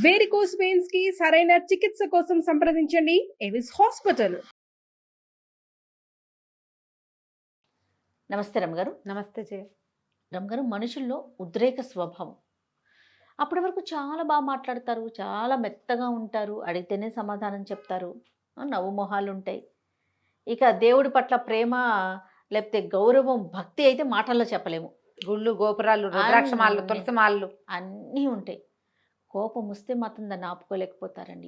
Varicose veins కి సరైన చికిత్స కోసం సంప్రదించండి ఎవిస్ హాస్పిటల్. నమస్తే రమ్మగారు. నమస్తే జయ. రమ్మగారు, మనుషుల్లో ఉద్రేక స్వభావం. అప్పటి వరకు చాలా బాగా మాట్లాడతారు, చాలా మెత్తగా ఉంటారు, అడిగితేనే సమాధానం చెప్తారు, నవ్వు మొహాలు ఉంటాయి. ఇక దేవుడి పట్ల ప్రేమ లేకపోతే గౌరవం, భక్తి అయితే మాటల్లో చెప్పలేము. గుళ్ళు, గోపురాలు, రుద్రాక్షమాలు, తులసిమాలు అన్నీ ఉంటాయి. కోపం వస్తే మాత్రం దాన్ని ఆపుకోలేకపోతారండి.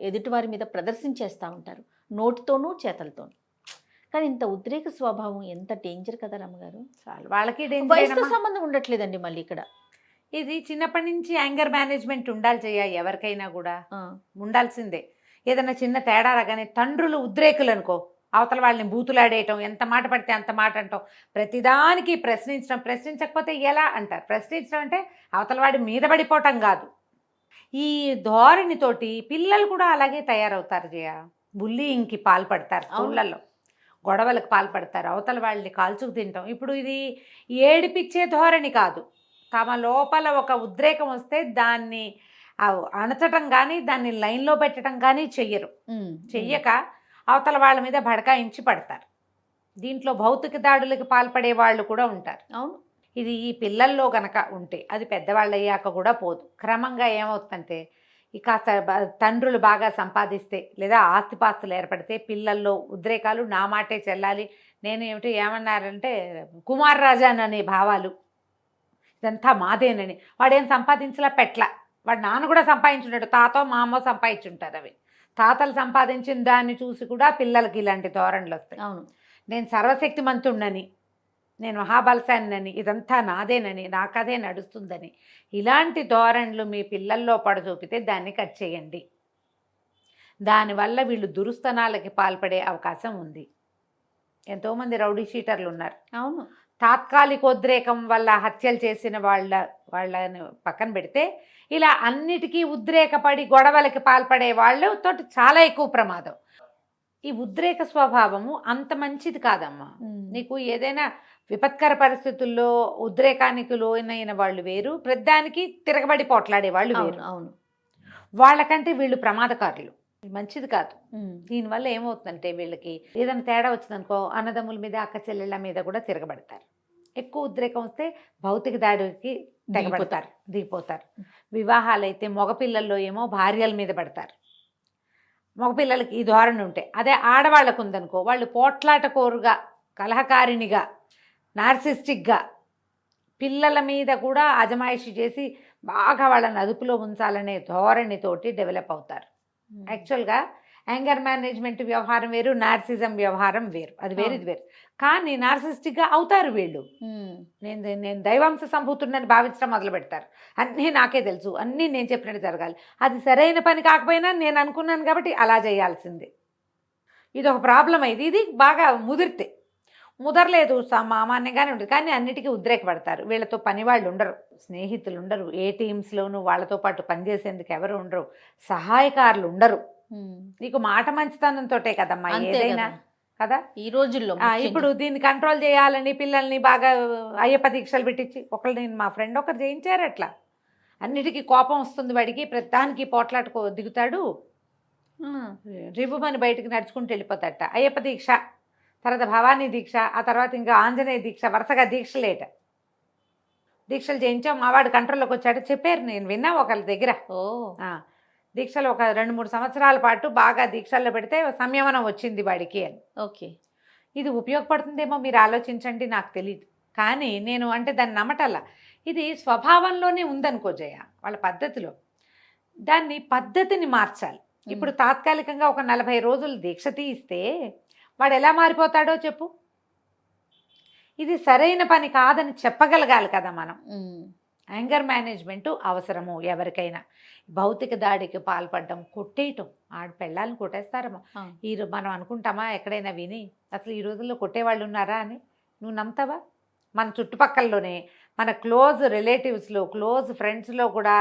ఎదుటివారి మీద ప్రదర్శించేస్తూ ఉంటారు, నోటితోనూ చేతలతోనూ. కానీ ఇంత ఉద్రేక స్వభావం ఎంత డేంజర్ కదా రమ్మగారు. చాలు వాళ్ళకి వయసుతో సంబంధం ఉండట్లేదండి. మళ్ళీ ఇక్కడ ఇది చిన్నప్పటి నుంచి యాంగర్ మేనేజ్మెంట్ ఉండాలి చేయ, ఎవరికైనా కూడా ఉండాల్సిందే. ఏదైనా చిన్న తేడా రాగానే తండ్రులు ఉద్రేకులు అనుకో, అవతల వాళ్ళని బూతులాడేయటం, ఎంత మాట పడితే అంత మాట అంటాం, ప్రతిదానికి ప్రశ్నించడం, ప్రశ్నించకపోతే ఎలా అంటారు. ప్రశ్నించడం అంటే అవతల వాడి మీద పడిపోవటం కాదు. ఈ ధోరణితోటి పిల్లలు కూడా అలాగే తయారవుతారు జయ. బుల్లింగ్కి పాల్పడతారు, స్కూళ్ళల్లో గొడవలకు పాల్పడతారు, అవతల వాళ్ళని కాల్చుకు తింటాం. ఇప్పుడు ఇది ఏడిపిచ్చే ధోరణి కాదు, తమ లోపల ఒక ఉద్రేకం వస్తే దాన్ని అణచటం కానీ దాన్ని లైన్లో పెట్టడం కానీ చెయ్యక అవతల వాళ్ళ మీద బడకాయించి పడతారు. దీంట్లో భౌతిక దాడులకు పాల్పడే వాళ్ళు కూడా ఉంటారు. అవును, ఇది ఈ పిల్లల్లో గనక ఉంటే అది పెద్దవాళ్ళు అయ్యాక కూడా పోదు. క్రమంగా ఏమవుతుందంటే కాస్త తండ్రులు బాగా సంపాదిస్తే లేదా ఆస్తిపాస్తులు ఏర్పడితే పిల్లల్లో ఉద్రేకాలు, నా మాటే చెల్లాలి, నేను ఏమన్నారంటే కుమార్ రాజాన్ అనే భావాలు, ఇదంతా మాదేనని. వాడేం సంపాదించలా పెట్ల, వాడు నాన్న కూడా సంపాదించుంటాడు, తాతో మా అమ్మ సంపాదించుంటారు. అవి తాతలు సంపాదించిన దాన్ని చూసి కూడా పిల్లలకి ఇలాంటి ధోరణులు వస్తాయి. అవును, నేను సర్వశక్తిమంతుణ్ణని, నేను మహాబలశాలినని, ఇదంతా నాదేనని, నాకదే నడుస్తుందని, ఇలాంటి ధోరణులు మీ పిల్లల్లో పడచూపితే దాన్ని కట్ చేయండి. దానివల్ల వీళ్ళు దురుస్తనాలకి పాల్పడే అవకాశం ఉంది. ఎంతోమంది రౌడీ షీటర్లు ఉన్నారు. అవును, తాత్కాలికోద్రేకం వల్ల హత్యలు చేసిన వాళ్ళని పక్కన పెడితే ఇలా అన్నిటికీ ఉద్రేకపడి గొడవలకి పాల్పడే వాళ్ళతో చాలా ఎక్కువ ప్రమాదం. ఈ ఉద్రేక స్వభావము అంత మంచిది కాదమ్మా. నీకు ఏదైనా విపత్కర పరిస్థితుల్లో ఉద్రేకానికి లోనైన వాళ్ళు వేరు, ప్రతిదానికి తిరగబడి పోట్లాడే వాళ్ళు వేరు. అవును, వాళ్ళకంటే వీళ్ళు ప్రమాదకారులు, మంచిది కాదు. దీనివల్ల ఏమవుతుందంటే వీళ్ళకి ఏదైనా తేడా వచ్చిందనుకో, అన్నదమ్ముల మీద, అక్క చెల్లెళ్ళ మీద కూడా తిరగబడతారు. ఎక్కువ ఉద్రేకం వస్తే భౌతిక దాడికి దిగిపోతారు. వివాహాలైతే మగపిల్లల్లో ఏమో భార్యల మీద పడతారు. మగపిల్లలకి ఈ ధోరణి ఉంటే, అదే ఆడవాళ్ళకు ఉందనుకో, వాళ్ళు పోట్లాటకోరుగా, కలహకారిణిగా, నార్సిస్టిక్గా పిల్లల మీద కూడా అజమాయిషి చేసి బాగా వాళ్ళని అదుపులో ఉంచాలనే ధోరణితోటి డెవలప్ అవుతారు. యాక్చువల్గా యాంగర్ మేనేజ్మెంట్ వ్యవహారం వేరు, నార్సిజం వ్యవహారం వేరు, అది వేరు ఇది వేరు. కానీ నార్సిస్టిక్గా అవుతారు వీళ్ళు. నేను దైవాంశ సంభూతుడిని భావించడం మొదలు పెడతారు. అన్నీ నాకే తెలుసు, అన్నీ నేను చెప్పినట్టు జరగాలి, అది సరైన పని కాకపోయినా నేను అనుకున్నాను కాబట్టి అలా చేయాల్సిందే. ఇది ఒక ప్రాబ్లం అయింది. ఇది బాగా ముదరలేదు, సామాన్యంగానే ఉంటుంది. కానీ అన్నిటికీ ఉద్రేకపడతారు. వీళ్ళతో పని వాళ్ళు ఉండరు, స్నేహితులు ఉండరు, ఏ టీమ్స్లోనూ వాళ్ళతో పాటు పనిచేసేందుకు ఎవరు ఉండరు, సహాయకారులు ఉండరు. నీకు మాట మంచితనంతో కదమ్మా ఏదైనా కదా ఈ రోజుల్లో. ఇప్పుడు దీన్ని కంట్రోల్ చేయాలని పిల్లల్ని బాగా అయ్యప్ప దీక్షలు పెట్టించి, మా ఫ్రెండ్ ఒకరు చేయించారు అట్లా. అన్నిటికీ కోపం వస్తుంది వాడికి, ప్రతిదానికి పోట్లాటకు దిగుతాడు, రివ్వుమని బయటికి నడుచుకుంటూ వెళ్ళిపోతాడట. అయ్యప్ప దీక్ష, తర్వాత భవానీ దీక్ష, ఆ తర్వాత ఇంకా ఆంజనేయ దీక్ష, వరుసగా దీక్షలు చేయించాం. మావాడు కంట్రోల్లోకి వచ్చాడు. చెప్పారు, నేను విన్నా ఒకళ్ళ దగ్గర. దీక్షలు ఒక 2-3 సంవత్సరాల పాటు బాగా దీక్షల్లో పెడితే సంయమనం వచ్చింది వాడికి అని. ఓకే, ఇది ఉపయోగపడుతుందేమో మీరు ఆలోచించండి, నాకు తెలియదు. కానీ నేను అంటే దాన్ని నమ్మటల్లా. ఇది స్వభావంలోనే ఉందనుకో జయ, వాళ్ళ పద్ధతిలో. పద్ధతిని మార్చాలి. ఇప్పుడు తాత్కాలికంగా ఒక 40 రోజులు దీక్ష తీయిస్తే వాడు ఎలా మారిపోతాడో చెప్పు. ఇది సరైన పని కాదని చెప్పగలగాలి కదా మనం. యాంగర్ మేనేజ్మెంటు అవసరము ఎవరికైనా. భౌతిక దాడికి పాల్పడడం, కొట్టేయటం, పెళ్ళాలను కొట్టేస్తారమ్మా. మనం అనుకుంటామా ఎక్కడైనా విని, అసలు ఈ రోజుల్లో కొట్టేవాళ్ళు ఉన్నారా అని? నువ్వు నమ్ముతావా? మన చుట్టుపక్కలలోనే, మన క్లోజ్ రిలేటివ్స్లో, క్లోజ్ ఫ్రెండ్స్లో కూడా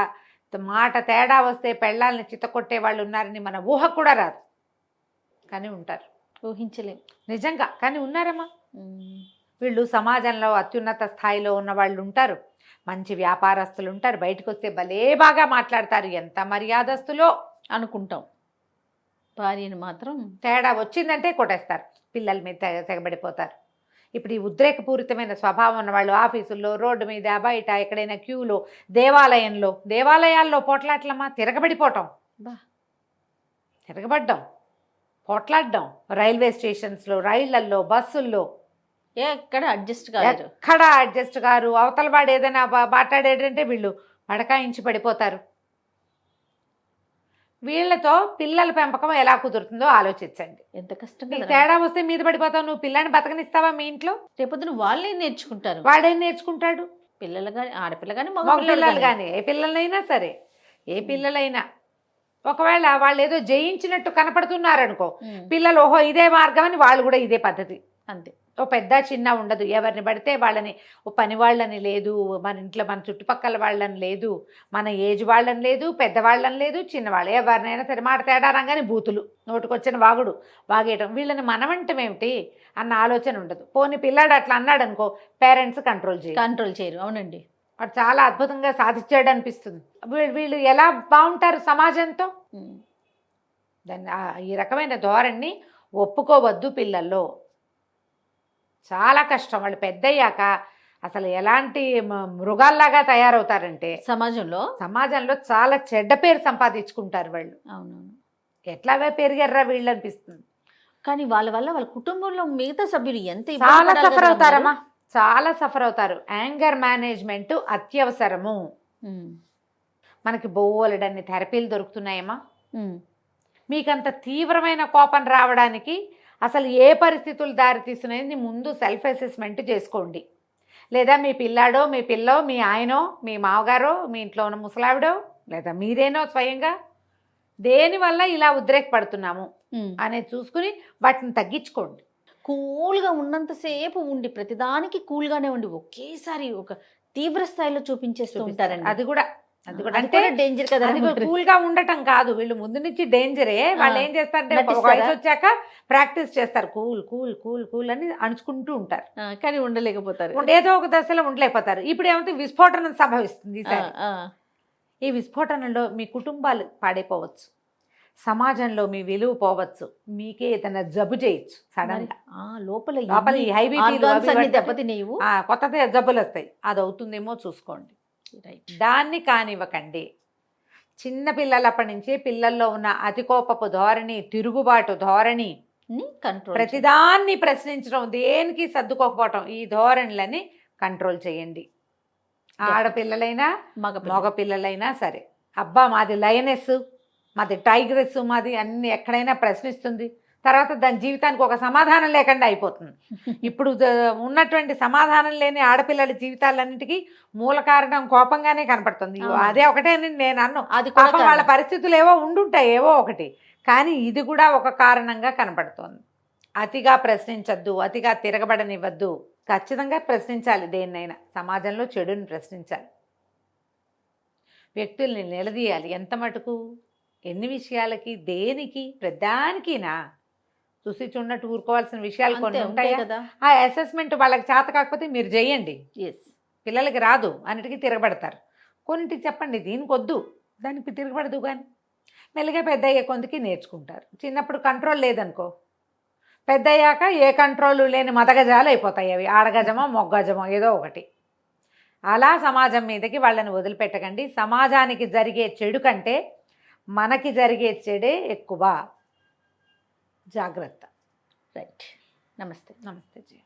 మాట తేడా వస్తే పెళ్ళాలని చిత్తకొట్టే వాళ్ళు ఉన్నారని మన ఊహకు కూడా రాదు, కానీ ఉంటారు. ఊహించలేం నిజంగా, కానీ ఉన్నారమ్మా. వీళ్ళు సమాజంలో అత్యున్నత స్థాయిలో ఉన్న వాళ్ళు ఉంటారు. మంచి వ్యాపారస్తులు ఉంటారు, బయటకు వస్తే భలే బాగా మాట్లాడతారు, ఎంత మర్యాదస్తులో అనుకుంటాం. భార్యని మాత్రం తేడా వచ్చిందంటే కొట్టేస్తారు, పిల్లల మీద తెగబడిపోతారు. ఇప్పుడు ఈ ఉద్రేకపూరితమైన స్వభావం ఉన్న వాళ్ళు ఆఫీసుల్లో, రోడ్డు మీద, బయట, ఎక్కడైనా క్యూలో, దేవాలయాల్లో పోట్లాట్లమ్మా, తిరగబడిపోవటం, తిరగబడ్డం, పోట్లాడడం, రైల్వే స్టేషన్స్లో, రైళ్లల్లో, బస్సుల్లో ఎక్కడ అడ్జస్ట్ కాదు. ఎక్కడ అడ్జస్ట్ గారు, అవతల వాడు ఏదైనా మాట్లాడేటంటే వీళ్ళు పడకాయించి పడిపోతారు. వీళ్ళతో పిల్లల పెంపకం ఎలా కుదురుతుందో ఆలోచించండి. ఎంత కష్టం నీకు కదా. తేడా వస్తే మీద పడిపోతావు, నువ్వు పిల్లని బతకనిస్తావా మీ ఇంట్లో? రేపొద్దున వాళ్ళే నేర్చుకుంటారు. వాడేం నేర్చుకుంటాడు? పిల్లలు కానీ, ఆడపిల్ల కానీ, మగ మగ పిల్లలు పిల్లలు కానీ, ఏ పిల్లలైనా సరే, ఏ పిల్లలైనా ఒకవేళ వాళ్ళు ఏదో జయించినట్టు కనపడుతున్నారనుకో, పిల్లలు ఓహో ఇదే మార్గం అని వాళ్ళు కూడా ఇదే పద్ధతి. అంతే. ఓ పెద్ద చిన్న ఉండదు, ఎవరిని పడితే వాళ్ళని, ఓ పని వాళ్ళని లేదు, మన ఇంట్లో మన చుట్టుపక్కల వాళ్ళని లేదు, మన ఏజ్ వాళ్ళని లేదు, పెద్దవాళ్ళని లేదు, చిన్నవాళ్ళు ఎవరినైనా సరే మాట తేడా రంగానే బూతులు, నోటుకొచ్చిన వాగేయటం, వీళ్ళని మనమంటం ఏమిటి అన్న ఆలోచన ఉండదు. పోనీ పిల్లాడు అట్లా అన్నాడు అనుకో, పేరెంట్స్ కంట్రోల్ చేయరు. అవునండి, వాడు చాలా అద్భుతంగా సాధించాడు అనిపిస్తుంది. వీళ్ళు ఎలా బాగుంటారు సమాజంతో? దాన్ని ఈ రకమైన ధోరణిని ఒప్పుకోవద్దు పిల్లల్లో. చాలా కష్టం. వాళ్ళు పెద్దయ్యాక అసలు ఎలాంటి మృగాల్లాగా తయారవుతారంటే సమాజంలో చాలా చెడ్డ పేరు సంపాదించుకుంటారు వాళ్ళు. అవునవును. ఎట్లాగా పెరిగారా వీళ్ళు అనిపిస్తుంది. కానీ వాళ్ళ వల్ల వాళ్ళ కుటుంబంలో మిగతా సభ్యులు ఎంత చాలా సఫర్ అవుతారమ్మా, చాలా సఫర్ అవుతారు. యాంగర్ మేనేజ్మెంట్ అత్యవసరము. మనకి బోలెడన్ని థెరపీలు దొరుకుతున్నాయమ్మా. మీకంత తీవ్రమైన కోపం రావడానికి అసలు ఏ పరిస్థితులు దారితీస్తున్నాయని ముందు సెల్ఫ్ అసెస్మెంట్ చేసుకోండి. లేదా మీ పిల్లాడో, మీ పిల్లో, మీ ఆయనో, మీ మామగారో, మీ ఇంట్లో ఉన్న ముసలావిడో, లేదా మీరేనో స్వయంగా దేనివల్ల ఇలా ఉద్రేకపడుతున్నాము అనేది చూసుకుని వాటిని తగ్గించుకోండి. కూల్గా ఉన్నంతసేపు ఉండి, ప్రతిదానికి కూల్గానే ఉండి ఒకేసారి ఒక తీవ్ర స్థాయిలో చూపించేస్తూ ఉంటారండి. అది కూడా అంటే డేంజర్ కదా. కూల్ గా ఉండటం కాదు, వీళ్ళు ముందు నుంచి డేంజరే. వాళ్ళు ఏం చేస్తారంటే ఒక వయసు వచ్చాక ప్రాక్టీస్ చేస్తారు, కూల్ కూల్ కూల్ కూల్ అని అణుచుకుంటూ ఉంటారు, కానీ ఉండలేకపోతారు. ఏదో ఒక దశలో ఉండలేకపోతారు. ఇప్పుడు ఏమైతే విస్ఫోటనం సంభవిస్తుంది. ఈ విస్ఫోటనంలో మీ కుటుంబాలు పాడైపోవచ్చు, సమాజంలో మీ విలువ పోవచ్చు, మీకే ఏదైనా జబ్బు చేయొచ్చు సడన్ గా. లోపల ఈ హై బీపీ దెబ్బతినేవు, కొత్త జబ్బులు వస్తాయి. అది అవుతుందేమో చూసుకోండి. దాన్ని కానివ్వకండి. చిన్న పిల్లలప్పటి నుంచి పిల్లల్లో ఉన్న అతి కోపపు ధోరణి, తిరుగుబాటు ధోరణి, ప్రతిదాన్ని ప్రశ్నించడం, దేనికి సర్దుకోకపోవటం, ఈ ధోరణులని కంట్రోల్ చేయండి. ఆడపిల్లలైనా మగ పిల్లలైనా సరే. అబ్బా మాది లయనెస్, మాది టైగ్రెస్, మాది అన్ని ఎక్కడైనా ప్రశ్నిస్తుంది, తర్వాత దాని జీవితానికి ఒక సమాధానం లేకుండా అయిపోతుంది. ఇప్పుడు ఉన్నటువంటి సమాధానం లేని ఆడపిల్లల జీవితాలన్నింటికి మూల కారణం కోపంగానే కనపడుతుంది. అదే ఒకటే నేను అన్ను, అది వాళ్ళ పరిస్థితులు ఏవో ఉండుంటాయి, ఏవో ఒకటి, కానీ ఇది కూడా ఒక కారణంగా కనపడుతోంది. అతిగా ప్రశ్నించద్దు, అతిగా తిరగబడనివ్వద్దు. ఖచ్చితంగా ప్రశ్నించాలి, దేన్నైనా సమాజంలో చెడుని ప్రశ్నించాలి, వ్యక్తుల్ని నిలదీయాలి. ఎంత మటుకు, ఎన్ని విషయాలకి, దేనికి, ప్రధానికినా చూసి చూడనట్టు ఊరుకోవాల్సిన విషయాలు కొన్ని ఉంటాయి కదా. ఆ అసెస్మెంట్ వాళ్ళకి చేత కాకపోతే మీరు చేయండి. పిల్లలకి రాదు, అన్నిటికీ తిరగబడతారు. కొన్నింటికి చెప్పండి దీనికి వద్దు, దానికి తిరగబడదు, కానీ మెల్లగా పెద్ద అయ్యే కొందికి నేర్చుకుంటారు. చిన్నప్పుడు కంట్రోల్ లేదనుకో, పెద్ద అయ్యాక ఏ కంట్రోల్ లేని మదగజాలు అయిపోతాయి. అవి ఆడగజమో మొగ్గజమో ఏదో ఒకటి. అలా సమాజం మీదకి వాళ్ళని వదిలిపెట్టకండి. సమాజానికి జరిగే చెడు కంటే మనకి జరిగే చెడే ఎక్కువ. జాగ్రత్త. రైట్. నమస్తే. నమస్తే జీ.